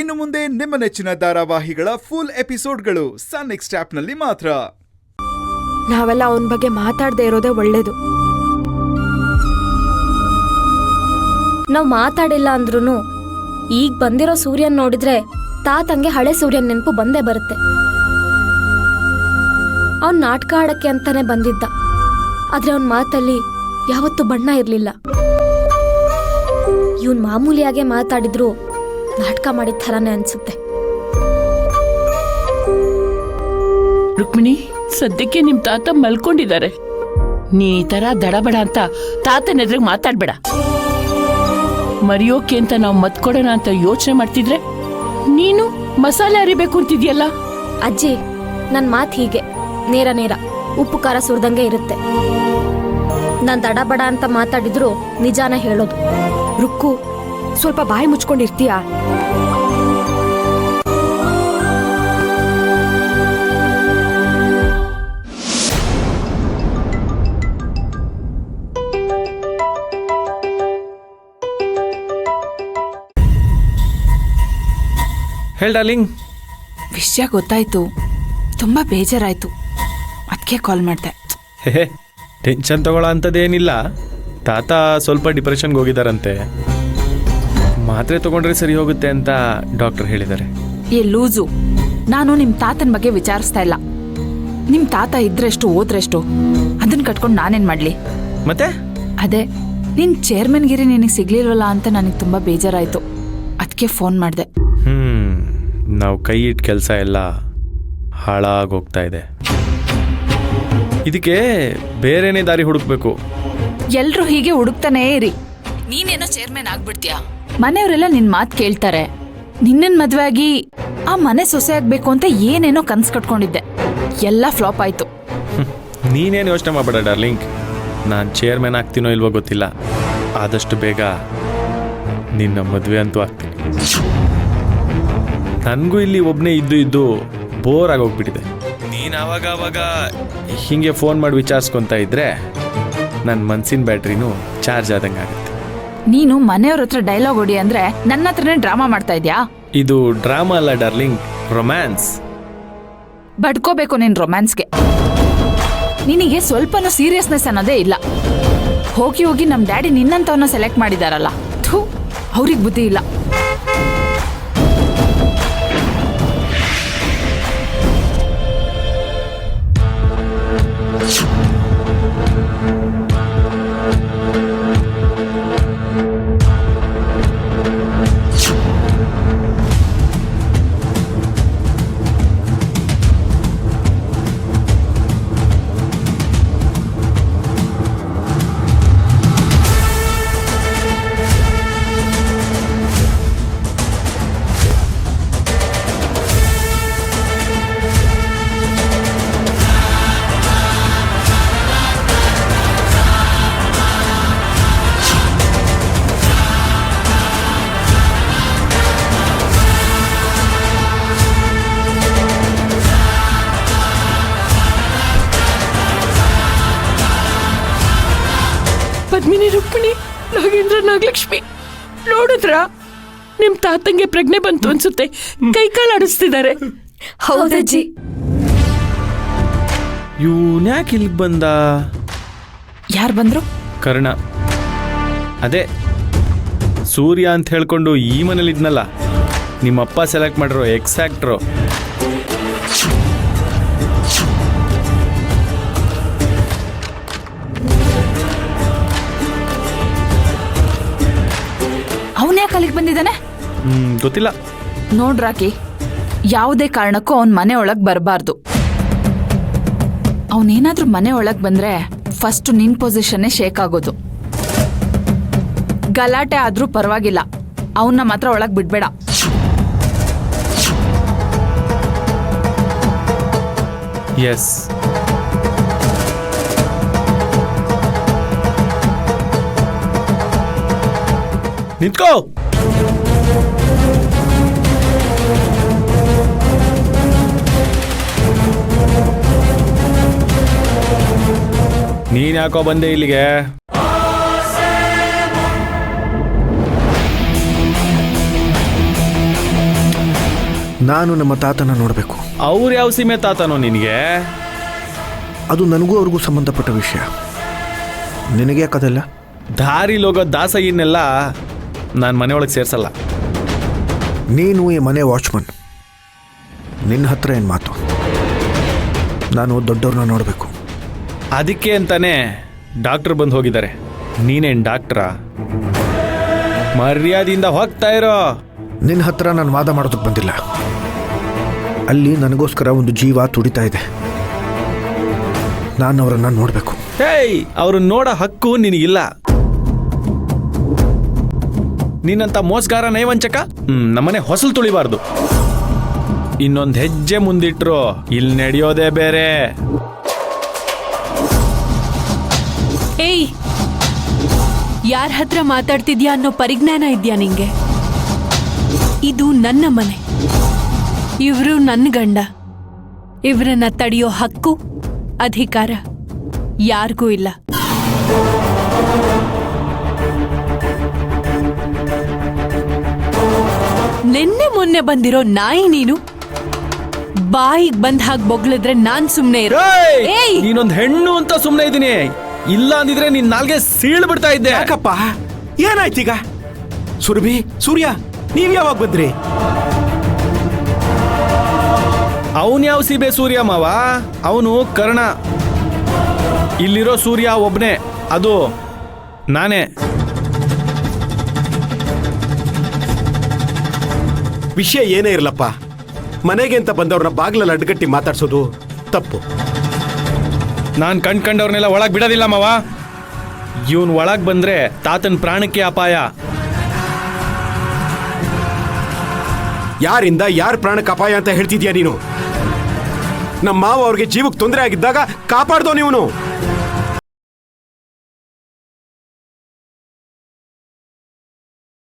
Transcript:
ಇನ್ನು ಮುಂದೆ ನಿಮ್ಮ ನೆಚ್ಚಿನ ಧಾರಾವಾಹಿಗಳ ಫುಲ್ ಎಪಿಸೋಡ್ಗಳು ಸನ್ ನೆಕ್ಸ್ಟ್ ಆಪ್ನಲ್ಲಿ ಮಾತ್ರ. ನಾವೆಲ್ಲ ಅವನ ಬಗ್ಗೆ ಮಾತಾಡದೆ ಇರೋದೇ ಒಳ್ಳೇದು. ನಾವು ಮಾತಾಡಿಲ್ಲ ಅಂದ್ರೂ ಈಗ ಬಂದಿರೋ ಸೂರ್ಯನ್ ನೋಡಿದ್ರೆ ತಾತಂಗೆ ಹಳೆ ಸೂರ್ಯನ್ ನೆನಪು ಬಂದೇ ಬರುತ್ತೆ. ಅವನ್ ನಾಟಕ ಆಡಕ್ಕೆ ಅಂತಾನೆ ಬಂದಿದ್ದ, ಆದ್ರೆ ಅವನ್ ಮಾತಲ್ಲಿ ಯಾವತ್ತೂ ಬಣ್ಣ ಇರ್ಲಿಲ್ಲ. ಇವನ್ ಮಾಮೂಲಿಯಾಗೆ ಮಾತಾಡಿದ್ರು ನಾಟಕ ಮಾಡಿದ ಥರನೇ ಅನ್ಸುತ್ತೆ. ರುಕ್ಮಿಣಿ, ಸದ್ಯಕ್ಕೆ ನಿಮ್ ತಾತ ಮಲ್ಕೊಂಡಿದ್ದಾರೆ. ನೀ ಈ ತರ ದಡಬಡ ಅಂತ ತಾತನ ಎದುರಿಗೆ ಮಾತಾಡ್ಬೇಡ. ಮರೆಯೋಕೆ ಅಂತ ನಾವು ಮತ್ ಕೊಡೋಣ ಅಂತ ಯೋಚನೆ ಮಾಡ್ತಿದ್ರೆ ನೀನು ಮಸಾಲೆ ಅರಿಬೇಕು ಅಂತಿದ್ಯಲ್ಲ. ಅಜ್ಜಿ, ನನ್ ಮಾತ್ ಹೀಗೆ ನೇರ ನೇರ ಉಪ್ಪು ಖಾರ ಸುರಿದಂಗೆ ಇರುತ್ತೆ. ನಾನ್ ದಡಬಡ ಅಂತ ಮಾತಾಡಿದ್ರು ನಿಜಾನ ಹೇಳೋದು. ರುಕ್ಕು, ಸ್ವಲ್ಪ ಬಾಯಿ ಮುಚ್ಕೊಂಡಿರ್ತೀಯಾ? ಹೇಳ್ ಡಾರ್ಲಿಂಗ್. ವಿಷಯ ಗೊತ್ತಾಯ್ತು, ತುಂಬಾ ಬೇಜಾರಾಯ್ತು, ಅದಕ್ಕೆ ಕಾಲ್ ಮಾಡ್ದೆ. ಹೇ, ಟೆನ್ಷನ್ ತಗೊಳ್ಳೋ ಅಂಥದ್ದೇನಿಲ್ಲ. ತಾತ ಸ್ವಲ್ಪ ಡಿಪ್ರೆಷನ್ಗೆ ಹೋಗಿದಾರಂತೆ. ಮಾತ್ರೆ ತಗೊಂಡ್ರೆ ಸರಿ ಹೋಗುತ್ತೆ ಅಂತ ಡಾಕ್ಟರ್ ಹೇಳಿದ್ದಾರೆ. ಏ ಲೂಸು, ನಾನು ನಿಮ್ ತಾತನ ಬಗ್ಗೆ ವಿಚಾರಿಸ್ತಾ ಇಲ್ಲ. ನಿಮ್ ತಾತ ಇದ್ರೆಷ್ಟು ಓದ್ರೆಷ್ಟು, ಅದನ್ನ ಕಟ್ಕೊಂಡು ನಾನೇನ್ ಮಾಡ್ಲಿ? ಮತ್ತೆ ಅದೇ ನಿನ್ ಚೇರ್ಮನ್ ಗಿರಿ ನಿನಗೆ ಸಿಗ್ಲಿಲ್ವಲ್ಲ ಅಂತ ನನಗೆ ತುಂಬಾ ಬೇಜಾರಾಯ್ತು, ಅದಕ್ಕೆ ಫೋನ್ ಮಾಡ್ದೆ. ನಾವು ಕೈ ಇಟ್ಟ ಕೆಲಸ ಎಲ್ಲ ಹಾಳಾಗೋಗ್ತಾ ಇದೆ. ಇದಕ್ಕೆ ಬೇರೆನೇ ದಾರಿ ಹುಡುಕ್ಬೇಕು. ಎಲ್ರು ಹೀಗೆ ಹುಡುಕ್ತಾನೇ ಇರಿ. ನೀನೇನೋ ಚೇರ್ಮನ್ ಆಗ್ಬಿಡ್ತೀಯಾ? ಮನೆಯವರೆಲ್ಲ ನಿನ್ ಮಾತ್ ಕೇಳ್ತಾರೆ. ನಿನ್ನನ್ ಮದ್ವೆ ಆಗಿ ಆ ಮನೆ ಸೊಸೆ ಆಗ್ಬೇಕು ಅಂತ ಏನೇನೋ ಕನ್ಸ್ ಕಟ್ಕೊಂಡಿದ್ದೆ, ಎಲ್ಲ ಫ್ಲಾಪ್ ಆಯ್ತು. ನೀನೇನು ಯೋಚನೆ ಮಾಡಬೇಡ ಡಾರ್ಲಿಂಗ್. ನಾನು ಚೇರ್ಮನ್ ಆಗ್ತೀನೋ ಇಲ್ವೋ ಗೊತ್ತಿಲ್ಲ, ಆದಷ್ಟು ಬೇಗ ನಿನ್ನ ಮದುವೆ ಅಂತೂ ಆಗ್ತೀನಿ. ನನಗೂ ಇಲ್ಲಿ ಒಬ್ಬನೇ ಇದ್ದು ಬೋರ್ ಆಗೋಗ್ಬಿಟ್ಟಿದೆ. ನೀನು ಆವಾಗ ಹೀಗೆ ಫೋನ್ ಮಾಡಿ ವಿಚಾರಿಸ್ಕೊತಾ ಇದ್ರೆ ನನ್ನ ಮನ್ಸಿನ ಬ್ಯಾಟ್ರಿನೂ ಚಾರ್ಜ್ ಆದಂಗೆ ಆಗುತ್ತೆ. ನೀನು ಮನೆಯವ್ರ ಹತ್ರ ಡೈಲಾಗ್ ಹೊಡಿ ಅಂದ್ರೆ ನನ್ನ ಹತ್ರನೇ ಡ್ರಾಮಾ ಮಾಡ್ತಾ ಇದ್ಯಾ? ಇದು ಡ್ರಾಮಾ ಅಲ್ಲ ಡಾರ್ಲಿಂಗ್, ರೊಮ್ಯಾನ್ಸ್. ಬಡ್ಕೋಬೇಕು ನಿನ್ ರೊಮ್ಯಾನ್ಸ್ಗೆ. ನಿನಗೆ ಸ್ವಲ್ಪನೂ ಸೀರಿಯಸ್ನೆಸ್ ಅನ್ನೋದೇ ಇಲ್ಲ. ಹೋಗಿ ಹೋಗಿ ನಮ್ ಡ್ಯಾಡಿ ನಿನ್ನಂತವನ್ನ ಸೆಲೆಕ್ಟ್ ಮಾಡಿದಾರಲ್ಲ, ಥೂ, ಅವ್ರಿಗೆ ಬುದ್ಧಿ ಇಲ್ಲ. ಪದ್ಮಿನಿ, ರುಕ್ಮಿಣಿ, ನಾಗೇಂದ್ರ, ನಾಗಲಕ್ಷ್ಮಿ, ನೋಡಿದ್ರ ನಿಮ್ ತಾತಂಗೆ ಪ್ರಜ್ಞೆ ಬಂತು ಅನ್ಸುತ್ತೆ. ಕೈಕಾಲು ಆಡಿಸ್ತಿದ್ದಾರೆ. ಹೌದಜ್ಜಿ. ಇವ್ನ್ಯಾಕೆ ಇಲ್ಲಿಗೆ ಬಂದ? ಯಾರು ಬಂದ್ರು? ಕರ್ಣ. ಅದೇ ಸೂರ್ಯ ಅಂತ ಹೇಳ್ಕೊಂಡು ಈ ಮನೇಲಿ ಇದ್ನಲ್ಲ, ನಿಮ್ಮಪ್ಪ ಸೆಲೆಕ್ಟ್ ಮಾಡಿರೋ ಎಕ್ಸ್ ಆಕ್ಟ್ರು. ಅವನ್ಯಾಕೆ ಅಲ್ಲಿಗೆ ಬಂದಿದ್ದಾನೆ? ಗೊತ್ತಿಲ್ಲ. ನೋಡ್ರಾಕಿ, ಯಾವುದೇ ಕಾರಣಕ್ಕೂ ಅವನ್ ಮನೆ ಒಳಗ್ ಬರಬಾರ್ದು. ಅವನೇನಾದ್ರೂ ಮನೆ ಒಳಗ್ ಬಂದ್ರೆ ಫಸ್ಟ್ ನಿನ್ ಪೊಸಿಷನ್ನೇ ಶೇಕ್ ಆಗೋದು. ಗಲಾಟೆ ಆದ್ರೂ ಪರವಾಗಿಲ್ಲ, ಅವನ್ನ ಮಾತ್ರ ಒಳಗ್ ಬಿಡ್ಬೇಡ. ಎಸ್. ನಿಂತ್ಕೋ. ನೀನ್ ಯಾಕೋ ಬಂದೆ ಇಲ್ಲಿಗೆ? ನಾನು ನಮ್ಮ ತಾತನ ನೋಡಬೇಕು. ಅವ್ರು ಯಾವ ಸೀಮೆ ತಾತನೋ ನಿನಗೆ? ಅದು ನನಗೂ ಅವ್ರಿಗೂ ಸಂಬಂಧಪಟ್ಟ ವಿಷಯ. ನಿನಗೆ ಯಾಕದಲ್ಲ? ದಾರಿಲಿ ಹೋಗೋ ದಾಸಯ್ಯನ್ನೆಲ್ಲ ನಾನು ಮನೆಯೊಳಗೆ ಸೇರ್ಸಲ್ಲ. ನೀನು ಈ ಮನೆ ವಾಚ್ಮನ್, ನಿನ್ನ ಹತ್ರ ಏನು ಮಾತು? ನಾನು ದೊಡ್ಡವ್ರನ್ನ ನೋಡಬೇಕು. ಅದಕ್ಕೆ ಅಂತಾನೆ ಡಾಕ್ಟ್ರ್ ಬಂದು ಹೋಗಿದ್ದಾರೆ. ನೀನೇನು ಡಾಕ್ಟ್ರಾ? ಮರ್ಯಾದೆಯಿಂದ ಹೋಗ್ತಾ ಇರೋ. ನಿನ್ನ ಹತ್ರ ನಾನು ವಾದ ಮಾಡೋದಕ್ಕೆ ಬಂದಿಲ್ಲ. ಅಲ್ಲಿ ನನಗೋಸ್ಕರ ಒಂದು ಜೀವ ತುಡಿತಾ ಇದೆ. ನಾನು ಅವರನ್ನು ನೋಡಬೇಕು. ಹೇಯ್, ಅವ್ರನ್ನ ನೋಡೋ ಹಕ್ಕು ನಿನಗಿಲ್ಲ. ನೀನಂತ ಮೋಸ್ಗಾರ ನೈವಂಚಕ ನಮ್ಮನೆ ಹೊಸಲು ತುಳಿಬಾರ್ದು. ಇನ್ನೊಂದು ಹೆಜ್ಜೆ ಮುಂದಿಟ್ರು ಇಲ್ಲಿ ನಡೆಯೋದೇ ಬೇರೆ. ಏಯ್, ಯಾರ ಹತ್ರ ಮಾತಾಡ್ತಿದ್ಯಾ ಅನ್ನೋ ಪರಿಜ್ಞಾನ ಇದ್ಯಾ ನಿಂಗೆ? ಇದು ನನ್ನ ಮನೆ, ಇವರು ನನ್ನ ಗಂಡ. ಇವ್ರನ್ನ ತಡೆಯೋ ಹಕ್ಕು ಅಧಿಕಾರ ಯಾರಿಗೂ ಇಲ್ಲ. ನಿನ್ನೆ ಮೊನ್ನೆ ಬಂದಿರೋ ನಾಯಿ ನೀನು. ಬಾಯಿಗೆ ಬಂದ್ ಹಾಗೆ ಬೊಗಳಿದ್ರೆ ನಾನ್ ಸುಮ್ನೆ ಇರೋ. ಏಯ್, ನೀನೊಂದು ಹೆಣ್ಣು ಅಂತ ಸುಮ್ಮನೆ ಇದ್ದೀನಿ. ಇಲ್ಲ ಅಂದಿದ್ರೆ ನಿನ್ ನಾಲ್ಗೆ ಸೀಳ್ ಬಿಡ್ತಾ ಇದ್ದೆ. ಯಾಕಪ್ಪ, ಏನಾಯ್ತೀಗ? ಸುರಭಿ, ಸೂರ್ಯ, ನೀವ್ ಯಾವಾಗ ಬಂದ್ರಿ? ಅವನ್ ಯಾವ ಸೀಬೆ ಸೂರ್ಯ ಮಾವ? ಅವನು ಕರ್ಣ. ಇಲ್ಲಿರೋ ಸೂರ್ಯ ಒಬ್ನೇ, ಅದು ನಾನೇ. ವಿಷಯ ಏನೇ ಇರ್ಲಪ್ಪ, ಮನೆಗೆ ಅಂತ ಬಂದವ್ರನ್ನ ಬಾಗ್ಲಲ್ಲಿ ಅಡ್ಗಟ್ಟಿ ಮಾತಾಡ್ಸೋದು ತಪ್ಪು. ನಾನ್ ಕಂಡ್ಕಂಡವ್ರನ್ನೆಲ್ಲ ಒಳಗ್ ಬಿಡೋದಿಲ್ಲ ಮಾವ. ಇವನ್ ಒಳಗ್ ಬಂದ್ರೆ ತಾತನ್ ಪ್ರಾಣಕ್ಕೆ ಅಪಾಯ. ಯಾರಿಂದ ಯಾರ ಪ್ರಾಣಕ್ಕೆ ಅಪಾಯ ಅಂತ ಹೇಳ್ತಿದ್ಯಾ ನೀನು? ನಮ್ಮ ಮಾವ ಅವ್ರಿಗೆ ಜೀವಕ್ಕೆ ತೊಂದರೆ ಆಗಿದ್ದಾಗ ಕಾಪಾಡ್ದೋ ನೀವನು.